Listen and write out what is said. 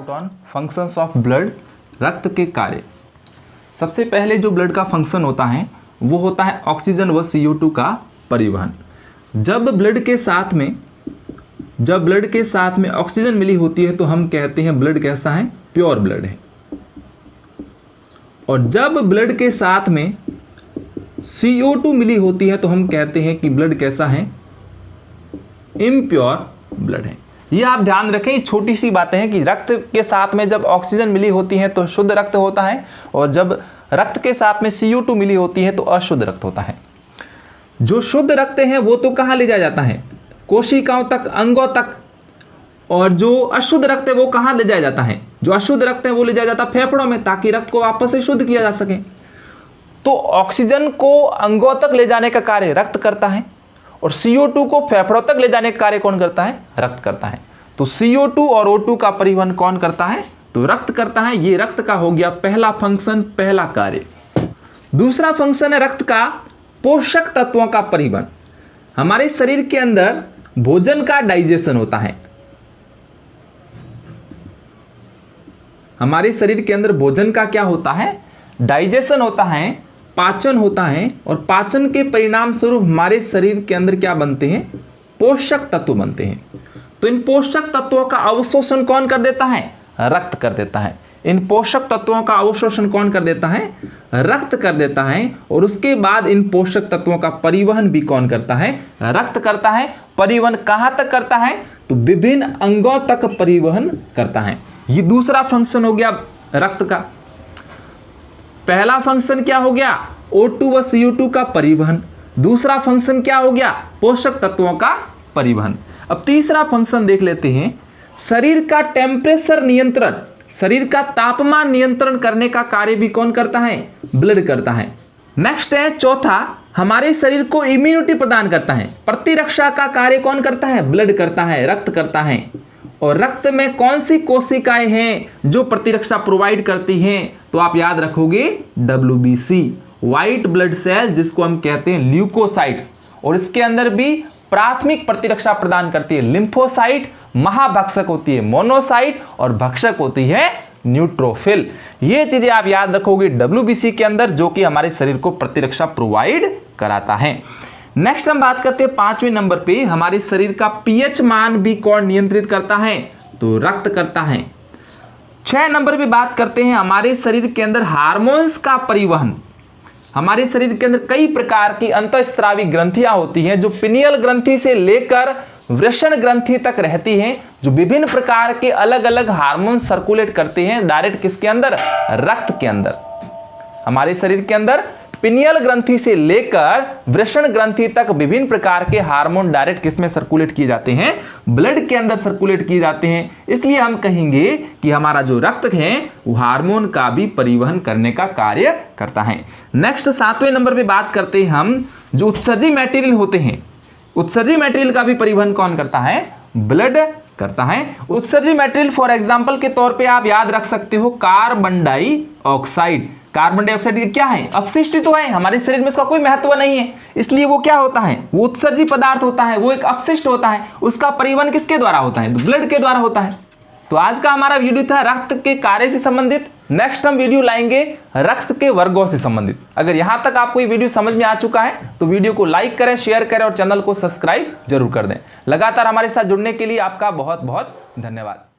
Out on functions of blood, रक्त के कार्य। सबसे पहले जो ब्लड का फंक्शन होता है वो होता है ऑक्सीजन व CO2 का परिवहन। जब ब्लड के साथ में ऑक्सीजन मिली होती है तो हम कहते हैं ब्लड कैसा है, प्योर ब्लड है। और जब ब्लड के साथ में CO2 मिली होती है तो हम कहते हैं कि ब्लड कैसा है, इम्प्योर ब्लड है। ये आप ध्यान रखें, छोटी सी बातें हैं कि रक्त के साथ में जब ऑक्सीजन मिली होती है तो शुद्ध रक्त होता है, और जब रक्त के साथ में CO2 मिली होती है तो अशुद्ध रक्त होता है। जो शुद्ध रक्त है वो तो कहाँ ले जाया जाता है, कोशिकाओं तक, अंगों तक। और जो अशुद्ध रक्त है वो कहाँ ले जाया जाता है, जो अशुद्ध रक्त है वो ले जाया जाता है फेफड़ों में, ताकि रक्त को वापस से शुद्ध किया जा सके। तो ऑक्सीजन को अंगों तक ले जाने का कार्य रक्त करता है, और CO2 को फेफड़ों तक ले जाने का कार्य कौन करता है, रक्त करता है। तो CO2 और O2 का परिवहन कौन करता है, तो रक्त करता है। ये रक्त का हो गया पहला फंक्शन, पहला कार्य। दूसरा फंक्शन है रक्त का पोषक तत्वों का परिवहन। हमारे शरीर के अंदर भोजन का डाइजेशन होता है। हमारे शरीर के अंदर भोजन का क्या होता है, डाइजेशन होता है, पाचन होता है, और पाचन के परिणाम स्वरूप हमारे शरीर के अंदर क्या बनते हैं, पोषक तत्व बनते हैं। तो इन पोषक तत्वों का अवशोषण कौन कर देता है, रक्त कर देता है। इन पोषक तत्वों का अवशोषण कौन कर देता है, रक्त कर देता है। और उसके बाद इन पोषक तत्वों का परिवहन भी कौन करता है, रक्त करता है। परिवहन कहां तक करता है, तो विभिन्न अंगों तक परिवहन करता है। ये दूसरा फंक्शन हो गया रक्त का। पहला फंक्शन क्या हो गया, O2 व CO2 का परिवहन। दूसरा फंक्शन क्या हो गया, पोषक तत्वों का परिवहन। अब तीसरा फंक्शन देख लेते हैं, शरीर का टेम्परेचर नियंत्रण, शरीर का तापमान नियंत्रण करने का कार्य भी कौन करता है, ब्लड करता है। नेक्स्ट है चौथा, हमारे शरीर को इम्यूनिटी प्रदान करता है। प्रतिरक्षा का कार्य कौन करता है, ब्लड करता है, रक्त करता है। और रक्त में कौन सी कोशिकाएं हैं जो प्रतिरक्षा प्रोवाइड करती हैं, तो आप याद रखोगे WBC, व्हाइट ब्लड सेल, जिसको हम कहते हैं ल्यूकोसाइट्स। और इसके अंदर भी प्राथमिक प्रतिरक्षा प्रदान करती है लिम्फोसाइट, महाभक्षक होती है मोनोसाइट, और भक्षक होती है न्यूट्रोफिल। ये चीजें आप याद रखोगे WBC के अंदर, जो कि हमारे शरीर को प्रतिरक्षा प्रोवाइड कराता है। नेक्स्ट हम बात करते हैं 5वें नंबर पे, हमारे शरीर का pH मान भी कौन नियंत्रित करता है, तो रक्त करता है। 6 नंबर पे बात करते हैं हमारे शरीर के अंदर हार्मोन्स का परिवहन। हमारे शरीर के अंदर कई प्रकार की अंतःस्रावी ग्रंथियां होती हैं, जो पिनियल ग्रंथि से लेकर वृषण ग्रंथि तक रहती हैं, जो विभिन्न प्रकार के अलग अलग हार्मोन सर्कुलेट करते हैं डायरेक्ट किसके अंदर, रक्त के अंदर। हमारे शरीर के अंदर पिनियल ग्रंथि से लेकर वृषण ग्रंथि तक विभिन्न प्रकार के हार्मोन डायरेक्ट किसमें सर्कुलेट किए जाते हैं, ब्लड के अंदर सर्कुलेट किए जाते हैं। इसलिए हम कहेंगे कि हमारा जो रक्त है वो हार्मोन का भी परिवहन करने का कार्य करता है। नेक्स्ट 7वें नंबर पे बात करते हैं हम, जो उत्सर्जी मटेरियल होते हैं, उत्सर्जी मटेरियल का भी परिवहन कौन करता है, ब्लड करता है। उत्सर्जी मटेरियल फॉर एग्जांपल के तौर पे आप याद रख सकते हो कार्बन डाइऑक्साइड। कार्बन डाइऑक्साइड क्या है, अपशिष्ट तो है, हमारे शरीर में इसका कोई महत्व नहीं है, इसलिए वो क्या होता है, वो उत्सर्जी पदार्थ होता है, वो एक अपशिष्ट होता है। उसका परिवहन किसके द्वारा होता है, ब्लड के द्वारा होता है। तो आज का हमारा वीडियो था रक्त के कार्य से संबंधित। नेक्स्ट हम वीडियो लाएंगे रक्त के वर्गों से संबंधित। अगर यहां तक आपको ये वीडियो समझ में आ चुका है तो वीडियो को लाइक करें, शेयर करें और चैनल को सब्सक्राइब जरूर कर दें। लगातार हमारे साथ जुड़ने के लिए आपका बहुत बहुत धन्यवाद।